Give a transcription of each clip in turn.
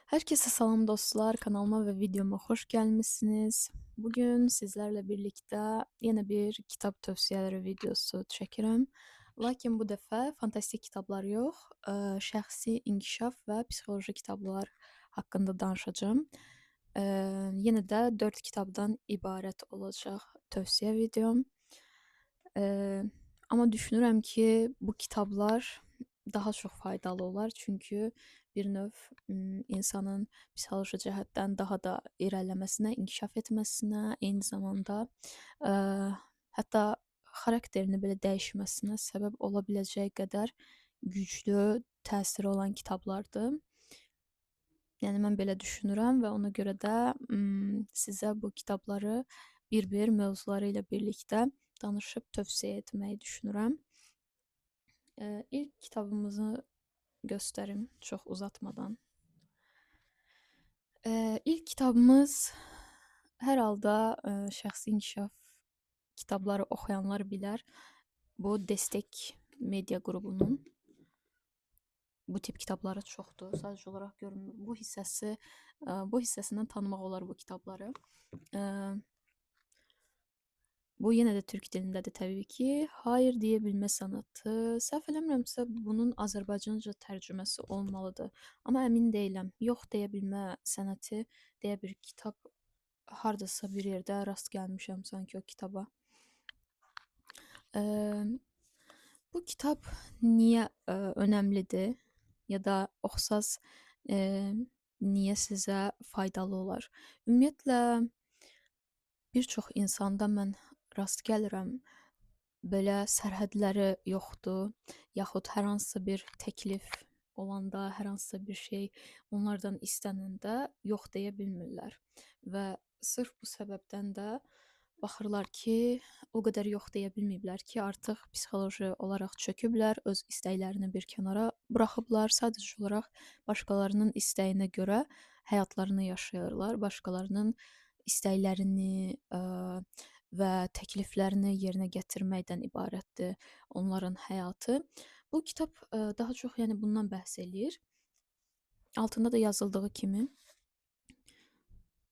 Herkese salam dostlar, kanalıma ve videoma hoş gelmişsiniz. Bugün sizlerle birlikte yeni bir kitap tövsiyeleri videosu çəkirəm. Lakin bu dəfə fantastik kitablar yox, şəxsi inkişaf və psixoloji kitablar haqqında danışacağım. Yenə də 4 kitabdan ibarət olacaq tövsiyə videom. Eee, Amma düşünürəm ki, bu kitablar daha çox faydalı olar, çünki bir növ insanın psixoloji cəhətdən daha da irəliləməsinə, inkişaf etməsinə, eyni zamanda eee, hətta xarakterini belə dəyişməsinə səbəb ola biləcək qədər güclü təsiri olan kitablardır. Yəni mən belə düşünürəm və ona görə də sizə bu kitabları bir-bir mövzuları ilə birlikdə danışıb tövsiyə etməyi düşünürəm. İlk kitabımızı göstərim çox uzatmadan. İlk kitabımız hər halda şəxsi inkişaf kitabları oxuyanlar bilər. Bu Destek Media qrubunun bu tip kitabları çoxdur. Sadəcə olaraq görünmür. Bu hissəsindən tanımaq olar bu kitabları. Bu yenə də türk dilindədir təbii ki. Hayır deyə bilmə sənəti. Səhv eləmirəmsə bunun Azərbaycanca tərcüməsi olmalıdır. Amma əmin deyiləm. Yox deyə bilmə sənəti deyə bir kitab hardasa bir yerdə rast gəlmişəm sanki o kitaba. Bu kitab niyə önəmlidir ya da oxusaz niyə sizə faydalı olar? Ümumiyyətlə bir çox insanda mən rast gəlirəm, belə sərhədləri yoxdur, yaxud hər hansısa bir təklif olanda, hər hansısa bir şey onlardan istənəndə yox deyə bilmirlər və sırf bu səbəbdən də baxırlar ki, o qədər yox deyə bilməyiblər ki, artıq psixoloji olaraq çöküblər, öz istəklərini bir kənara buraxıblar, sadəcə olaraq başqalarının istəyinə görə həyatlarını yaşayırlar, başqalarının istəklərini və təkliflərini yerinə gətirməkdən ibarətdir onların həyatı. Bu kitab daha çox yəni bundan bəhs eləyir. Altında da yazıldığı kimi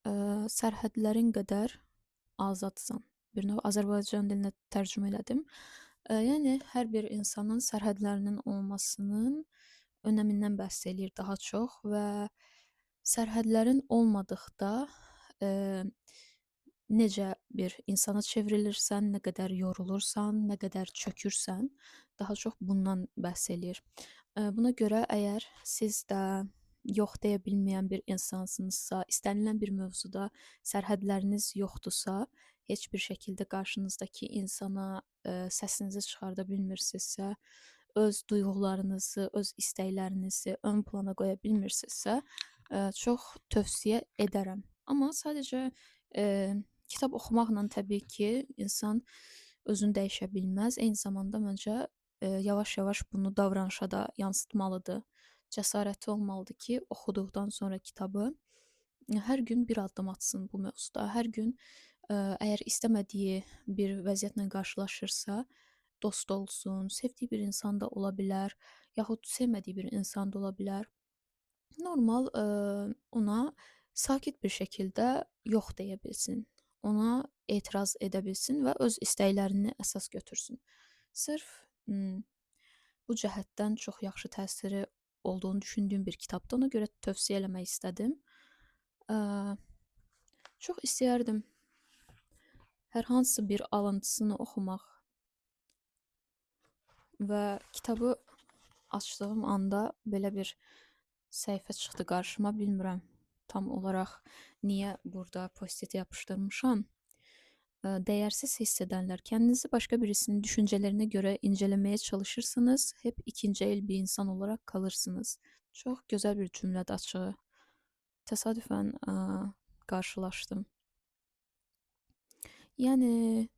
sərhədlərin qədər azadsan. Bir növ Azərbaycan dilinə tərcümə elədim. Yəni hər bir insanın sərhədlərinin olmasının önəmindən bəhs eləyir daha çox və sərhədlərin olmadıqda necə bir insana çevrilirsən, nə qədər yorulursan, nə qədər çökürsən, daha çox bundan bəhs eləyir. Buna görə əgər siz də yox deyə bilməyən bir insansınızsa, istənilən bir mövzuda sərhədləriniz yoxdursa, heç bir şəkildə qarşınızdakı insana səsinizi çıxarda bilmirsinizsə, öz duyğularınızı, öz istəklərinizi ön plana qoya bilmirsinizsə, çox tövsiyə edərəm. Amma sadəcə kitab oxumaqla təbii ki, insan özünü dəyişə bilməz. Eyni zamanda məncə yavaş-yavaş bunu davranışa da yansıtmalıdır. Cəsarəti olmalıdır ki, oxuduqdan sonra kitabı hər gün bir addım atsın bu mövzuda. Hər gün əgər istəmədiyi bir vəziyyətlə qarşılaşırsa, dost olsun, sevdiyi bir insan da ola bilər, yaxud sevmədiyi bir insan da ola bilər. Normal ona sakit bir şəkildə yox deyə bilsin. Ona etiraz edə bilsin və öz istəklərini əsas götürsün. Sırf bu cəhətdən çox yaxşı təsiri olduğunu düşündüyüm bir kitabdır. Ona görə tövsiyə eləmək istədim. Çox istəyərdim hər hansı bir alıntısını oxumaq və kitabı açdığım anda belə bir səhifə çıxdı qarşıma. Bilmirəm tam olaraq niyə burada post-it yapışdırmışam. Dəyərsiz hiss edənlər, kəndinizi başqa birisinin düşüncələrinə görə incələməyə çalışırsınız, hep ikinci el bir insan olarak kalırsınız. Çox gözəl bir cümlədir açığı. Təsadüfən qarşılaşdım. Yəni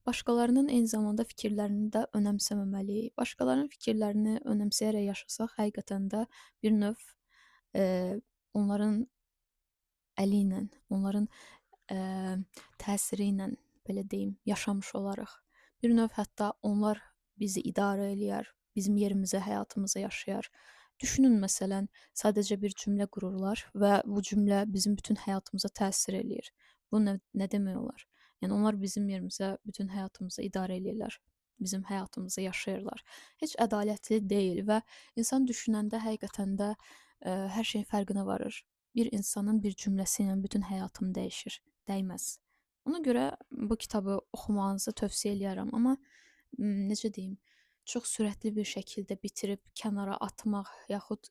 başqalarının eyni zamanda fikirlərini də önəmsəməməliyik. Başqalarının fikirlərini önəmsəyərək yaşasaq, həqiqətən də bir növ onların əli ilə, onların təsiri ilə, belə deyim, yaşamış olarıq. Bir növ hətta onlar bizi idarə eləyər, bizim yerimizə, həyatımızı yaşayar Düşünün məsələn, sadəcə bir cümlə qururlar və bu cümlə bizim bütün həyatımıza təsir eləyir. Bu nə demək olar? Yəni onlar bizim yerimizə bütün həyatımızı idarə eləyirlər. Bizim həyatımızı yaşayırlar. Heç ədalətli deyil və insan düşünəndə həqiqətən də hər şeyin fərqinə varır. Bir insanın bir cümləsi ilə bütün həyatım dəyişir. Dəyməz. Ona görə bu kitabı oxumağınızı tövsiyə eləyərəm, amma necə deyim, çox sürətli bir şəkildə bitirib kənara atmaq yaxud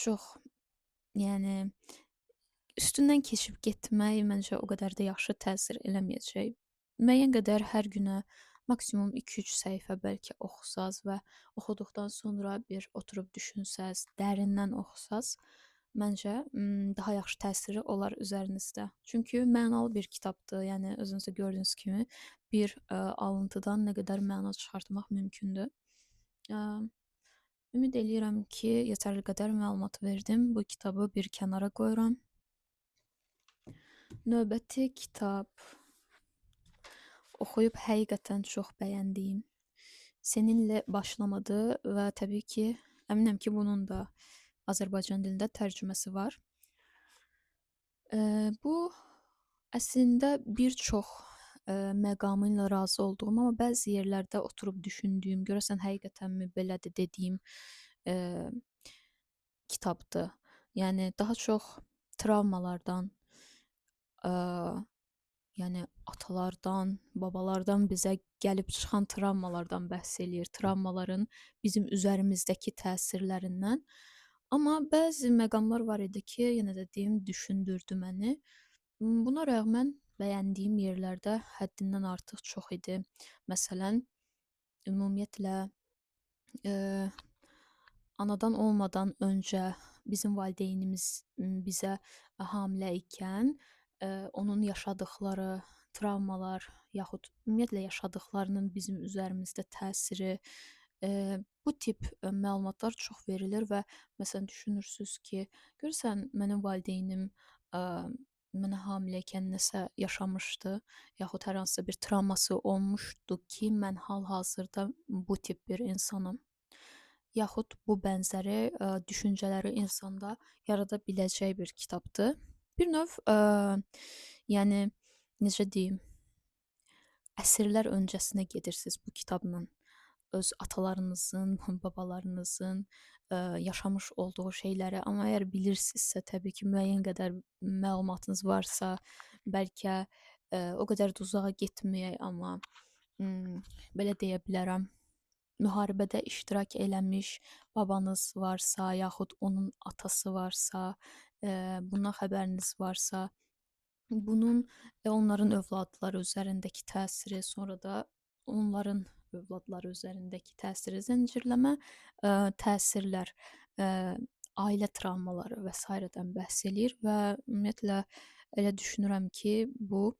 çox, yəni üstündən keçib getmək məncə o qədər də yaxşı təsir eləməyəcək. Müəyyən qədər hər günə maksimum 2-3 səhifə bəlkə oxusaz və oxuduqdan sonra bir oturub düşünsəz, dərindən oxusaz, məncə daha yaxşı təsiri olar üzərinizdə. Çünki mənalı bir kitabdır. Yəni özünüz də gördüyünüz kimi bir alıntıdan nə qədər məna çıxartmaq mümkündür. Ə, Ümid eləyirəm ki, yetərli qədər məlumat verdim. Bu kitabı bir kənara qoyuram. Növbəti kitab oxuyub həqiqətən çox bəyəndiyim Seninlə başlamadı və təbii ki, əminəm ki, bunun da Azərbaycan dilində tərcüməsi var. Bu əslində bir çox məqamı ilə razı olduğum, amma bəzi yerlərdə oturub düşündüyüm, görəsən həqiqətənmi belədir dediyim kitabdır. Yəni daha çox travmalardan, ə, yəni atalardan, babalardan bizə gəlib çıxan travmalardan bəhs eləyir. Travmaların bizim üzərimizdəki təsirlərindən. Amma bəzi məqamlar var idi ki, yenə də deyim, düşündürdü məni. Buna rəğmən bəyəndiyim yerlərdə həddindən artıq çox idi. Məsələn, ümumiyyətlə anadan olmadan öncə bizim valideynimiz bizə hamilə ikən onun yaşadıkları travmalar yaxud ümumiyyətlə yaşadıklarının bizim üzərimizdə təsiri, bu tip məlumatlar çox verilir və məsələn düşünürsüz ki, görürsən mənim valideynim mənə hamilə ikən nəsə yaşamışdı, yaxud hər hansısa bir travması olmuşdu ki, mən hal-hazırda bu tip bir insanam. Yaxud bu bənzəri düşüncələri insanda yarada biləcək bir kitabdır. Bir növ, yəni necə deyim, əsrlər öncəsinə gedirsiniz bu kitabla. Öz atalarınızın, babalarınızın yaşamış olduğu şeyləri, amma əgər bilirsinizsə, təbii ki, müəyyən qədər məlumatınız varsa, bəlkə o qədər də uzağa getməyək, amma belə deyə bilərəm, müharibədə iştirak eləmiş babanız varsa, yaxud onun atası varsa, bundan xəbəriniz varsa, bunun onların övladları üzərindəki təsiri, sonra da onların övladları üzərindəki təsiri, zəncirləmə təsirlər, ailə travmaları və sairədən bəhs eləyir və ümumiyyətlə elə düşünürəm ki, bu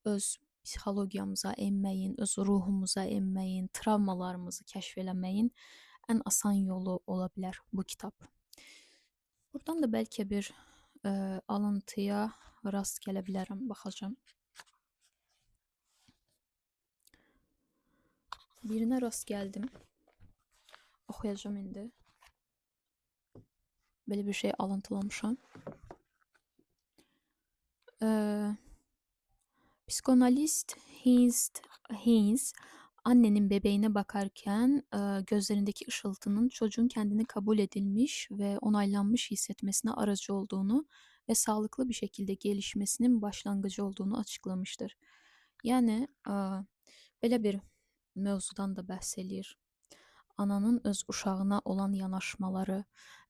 öz psixologiyamıza enməyin, öz ruhumuza enməyin, travmalarımızı kəşf eləməyin ən asan yolu ola bilər bu kitab. Burdan da bəlkə bir alıntıya rast gələ bilərəm, baxacağam. Birinə rast gəldim. Oxuyacağam indi. Belə bir şey alıntılamışam. Psikanalist Haynes annenin bebeğine bakarken gözlerindeki ışıltının çocuğun kendini kabul edilmiş ve onaylanmış hissetmesine aracı olduğunu ve sağlıklı bir şekilde gelişmesinin başlangıcı olduğunu açıklamıştır. Yəni belə bir mövzudan da bəhs eləyir. Ananın öz uşağına olan yanaşmaları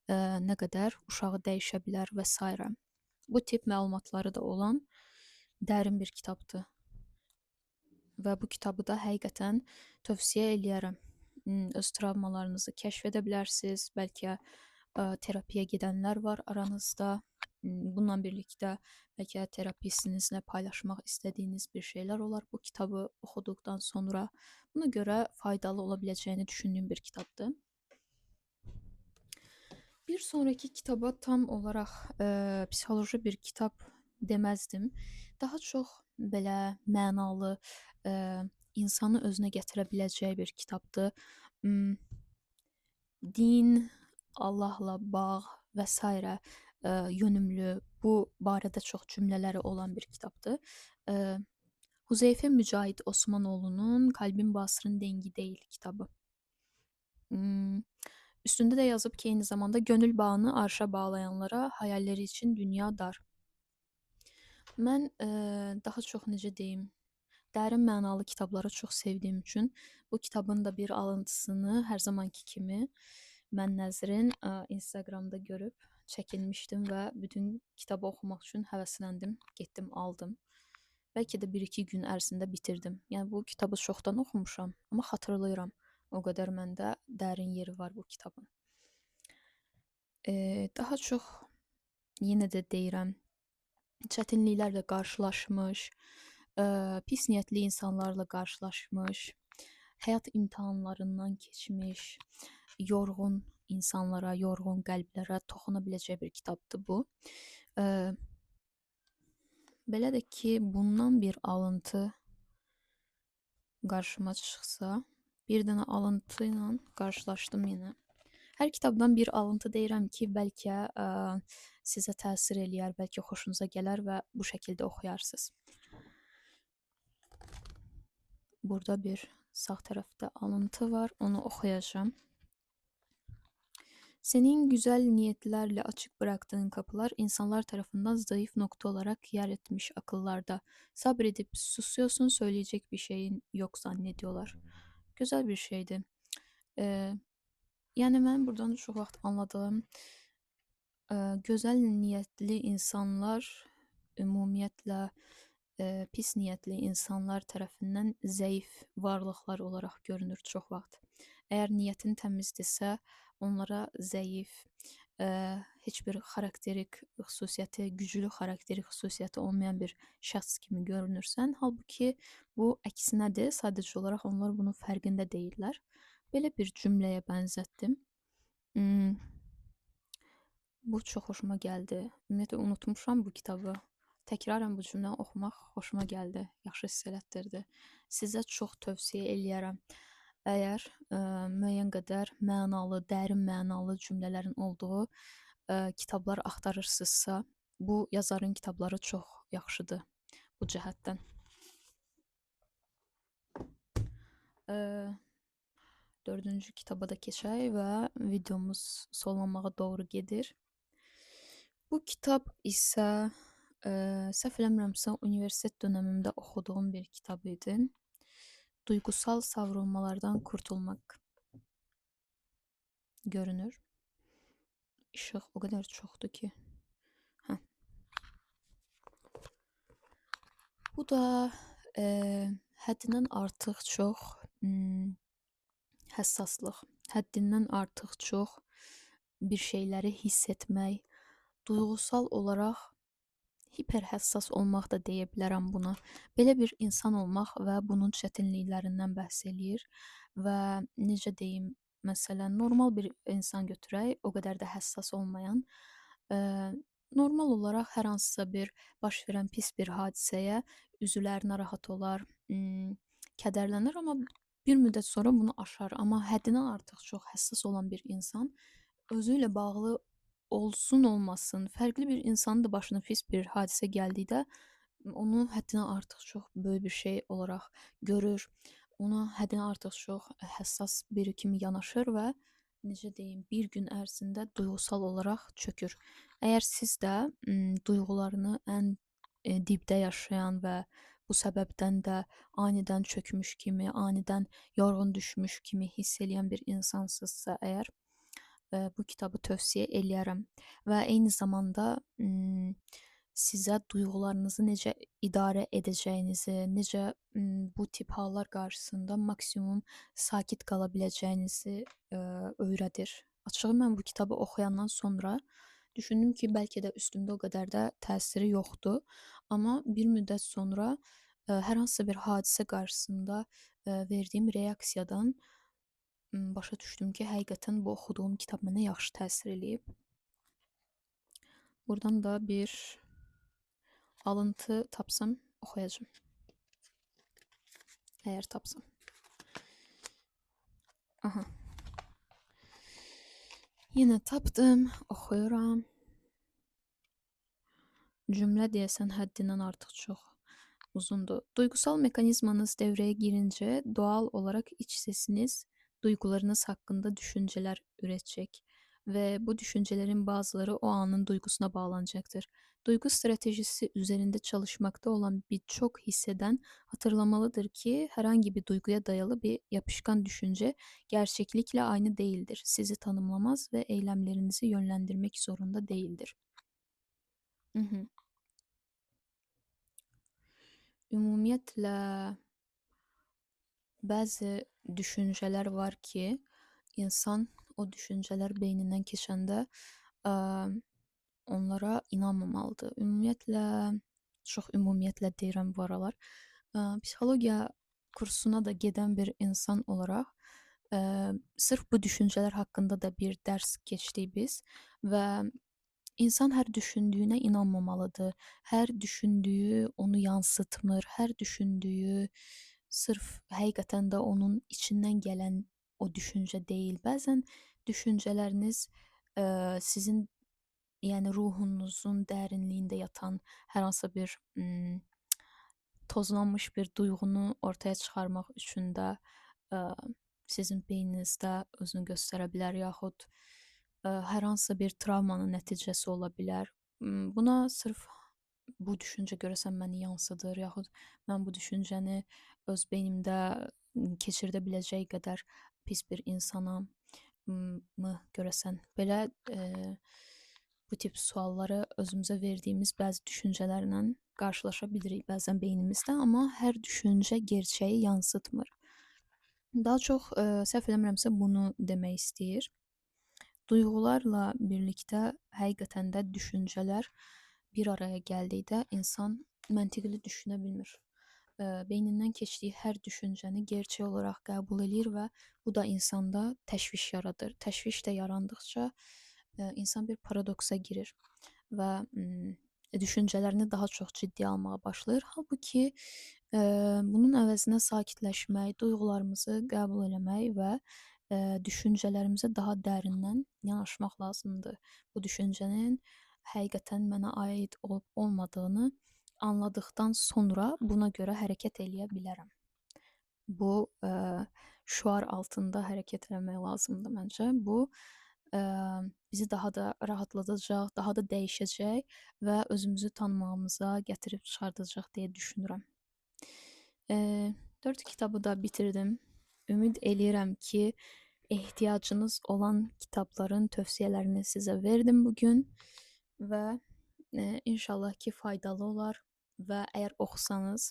nə qədər uşağı dəyişə bilər və s. Bu tip məlumatları da olan dərin bir kitabdır. Və bu kitabı da həqiqətən tövsiyə eləyərəm. Öz travmalarınızı kəşf edə bilərsiniz. Bəlkə terapiyə gedənlər var aranızda. Bununla birlikdə bəlkə terapistinizlə paylaşmaq istədiyiniz bir şeylər olar bu kitabı oxuduqdan sonra. Buna görə faydalı ola biləcəyini düşündüyüm bir kitabdır. Bir sonraki kitaba tam olaraq psixoloji bir kitab deməzdim. Daha çox belə mənalı, insanı özünə gətirə biləcəyi bir kitabdır. Din, Allahla bağ və sairə yönümlü, bu barədə çox cümlələri olan bir kitabdır. Eee, Huzeyfə Mücahid Osmanoğlu'nun Kalbin Basırın Dengi Deyil kitabı. Imm, Üstündə də yazıb ki, eyni zamanda gönül bağını arşa bağlayanlara hayalleri için dünya dar. Mən daha çox necə deyim, dərin mənalı kitabları çox sevdiyim üçün bu kitabın da bir alıntısını hər zamanki kimi mən Nəzrin Instagramda görüb çəkinmişdim və bütün kitabı oxumaq üçün həvəsləndim, getdim aldım. Bəlkə də 1-2 gün ərzində bitirdim. Yəni bu kitabı çoxdan oxumuşam, amma xatırlayıram. O qədər məndə dərin yeri var bu kitabın. Daha çox yenə də deyirəm, çətinliklərlə qarşılaşmış, pis niyyətli insanlarla qarşılaşmış, həyat imtahanlarından keçmiş, yorğun insanlara, yorğun qəlblərə toxuna biləcək bir kitabdır bu. Eee, Belə də ki, bundan bir alıntı qarşıma çıxsa, bir dənə alıntı ilə qarşılaşdım yenə. Hər kitabdan bir alıntı deyirəm ki, bəlkə sizə təsir eləyər, bəlkə xoşunuza gələr və bu şəkildə oxuyarsınız. Burada bir sağ tərəfdə alıntı var, onu oxuyacağım. Senin güzel niyetlerle açık bıraktığın kapılar insanlar tarafından zayıf nokta olarak yer etmiş akıllarda. Sabredip susuyorsun, söyleyecek bir şeyin yok zannediyorlar. Güzel bir şeydi. Ee, Yani mən buradan çox vaxt anladığım gözəl niyyətli insanlar ümumiyyətlə pis niyyətli insanlar tərəfindən zəif varlıqlar olaraq görünür çox vaxt. Əgər niyyətin təmizdirsə, onlara zəif, heç bir xarakterik xüsusiyyəti, güclü xarakterik xüsusiyyəti olmayan bir şəxs kimi görünürsən. Halbuki bu əksinədir. Sadəcə olaraq onlar bunun fərqində deyillər. Belə bir cümləyə bənzətdim. Bu çox xoşuma gəldi. Ümumiyyətlə unutmuşam bu kitabı. Təkrarən bu cümləni oxumaq xoşuma gəldi. Yaxşı hiss elətdirdi. Sizə çox tövsiyə eləyərəm. Əgər müəyyən qədər mənalı, dərin mənalı cümlələrin olduğu kitablar axtarırsınızsa, bu yazarın kitabları çox yaxşıdır bu cəhətdən. Dördüncü kitaba da keçək və videomuz sonlanmağa doğru gedir. Bu kitab isə səhv eləmirəmsə universitet dövrümdə oxuduğum bir kitab idi. Duygusal savrulmalardan kurtulmak görünür. İşıq o qədər çoxdur ki. Bu da həddindən artıq çox həssaslıq, həddindən artıq çox bir şeyləri hiss etmək, duygusal olaraq hiperhəssas olmaq da deyə bilərəm buna. Belə bir insan olmaq və bunun çətinliklərindən bəhs eləyir və necə deyim, məsələn, normal bir insan götürək, o qədər də həssas olmayan, normal olaraq hər hansısa bir baş verən pis bir hadisəyə üzülər, narahat olar, kədərlənir, amma bir müddət sonra bunu aşar. Amma həddindən artıq çox həssas olan bir insan özü ilə bağlı olsun olmasın, fərqli bir insanın da başına pis bir hadisə gəldikdə onu həddindən artıq çox böyük bir şey olaraq görür. Ona həddindən artıq çox həssas biri kimi yanaşır və necə deyim, bir gün ərzində duyğusal olaraq çökür. Əgər siz də duyğularını ən dibdə yaşayan və bu səbəbdən də anidən çökmüş kimi, anidən yorğun düşmüş kimi hiss eləyən bir insansızsa əgər, bu kitabı tövsiyə eləyərəm və eyni zamanda sizə duyğularınızı necə idarə edəcəyinizi, necə bu tip hallar qarşısında maksimum sakit qala biləcəyinizi öyrədir. Açığı mən bu kitabı oxuyandan sonra düşündüm ki, bəlkə də üstümdə o qədər də təsiri yoxdur, amma bir müddət sonra hər hansısa bir hadisə qarşısında verdiyim reaksiyadan başa düşdüm ki, həqiqətən bu oxuduğum kitab mənə yaxşı təsir eləyib. Buradan da bir alıntı tapsam oxuyacağım. Əgər tapsam. Aha. Yenə tapdım, oxuyuram. Cümlə deyəsən həddindən artıq çox uzundur. Duygusal mekanizmanız devreye girince doğal olarak iç sesiniz duygularınız hakkında düşünceler üretecek ve bu düşüncelerin bazıları o anın duygusuna bağlanacaktır. Duygu stratejisi üzerinde çalışmakta olan birçok hisseden hatırlamalıdır ki herhangi bir duyguya dayalı bir yapışkan düşünce gerçeklikle aynı değildir. Sizi tanımlamaz ve eylemlerinizi yönlendirmek zorunda değildir. Hı hı. Ümumiyyətlə, bəzi düşüncələr var ki, insan o düşüncələr beynindən keçəndə ə, onlara inanmamalıdır. Ümumiyyətlə, çox ümumiyyətlə deyirəm bu aralar. Psixologiya kursuna da gedən bir insan olaraq ə, sırf bu düşüncələr haqqında da bir dərs keçdik biz və İnsan hər düşündüyünə inanmamalıdır. Hər düşündüyü onu yansıtmır. Hər düşündüyü sırf həqiqətən də onun içindən gələn o düşüncə deyil. Bəzən düşüncələriniz sizin yəni ruhunuzun dərinliyində yatan hər hansı bir tozlanmış bir duyğunu ortaya çıxarmaq üçün də ə, sizin beyninizdə özünü göstərə bilər, yaxud hər hansı bir travmanın nəticəsi ola bilər. Buna sırf bu düşüncə görəsən məni yansıdır, yaxud mən bu düşüncəni öz beynimdə keçirdə biləcək qədər pis bir insanam mı görəsən? Belə bu tip sualları özümüzə verdiyimiz bəzi düşüncələrlə qarşılaşa bilirik bəzən beynimizdə, amma hər düşüncə gerçəyi yansıtmır. Daha çox səhv eləmirəmsə bunu demək istəyir. Duyğularla birlikdə həqiqətən də düşüncələr bir araya gəldikdə insan məntiqli düşünə bilmir. Beynindən keçdiyi hər düşüncəni gerçək olaraq qəbul eləyir və bu da insanda təşviş yaradır. Təşviş də yarandıqca insan bir paradoksa girir və düşüncələrini daha çox ciddiyə almağa başlayır. Halbuki bunun əvəzinə sakitləşmək, duyğularımızı qəbul eləmək və düşüncələrimizə daha dərindən yanaşmaq lazımdır. Bu düşüncənin həqiqətən mənə aid olub-olmadığını anladıqdan sonra buna görə hərəkət eləyə bilərəm. Bu şüar altında hərəkət eləmək lazımdır məncə. Bu bizi daha da rahatladacaq, daha da dəyişəcək və özümüzü tanımağımıza gətirib çıxardacaq deyə düşünürəm. 4 kitabı da bitirdim. Ümid eləyirəm ki, ehtiyacınız olan kitabların tövsiyələrini sizə verdim bugün və inşallah ki, faydalı olar və əgər oxusanız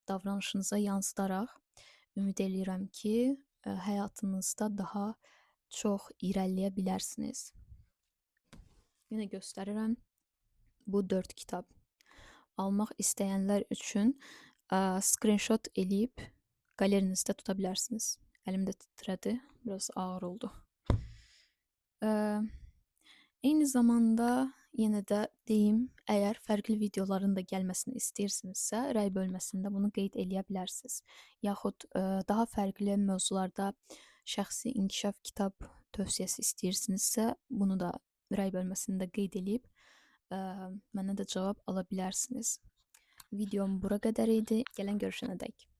davranışınıza yansıdaraq ümid eləyirəm ki, həyatınızda daha çox irəliləyə bilərsiniz. Yenə göstərirəm. Bu 4 kitab. Almaq istəyənlər üçün screenshot eləyib qalerinizdə tuta bilərsiniz. Əlim də titrədi, biraz ağır oldu. Eyni zamanda yenə də deyim, əgər fərqli videoların da gəlməsini istəyirsinizsə, rəy bölməsində bunu qeyd eləyə bilərsiniz. Yaxud daha fərqli mövzularda şəxsi inkişaf kitab tövsiyəsi istəyirsinizsə, bunu da rəy bölməsində qeyd eləyib mənə də cavab ala bilərsiniz. Videom bura qədər idi. Gələn görüşənədək.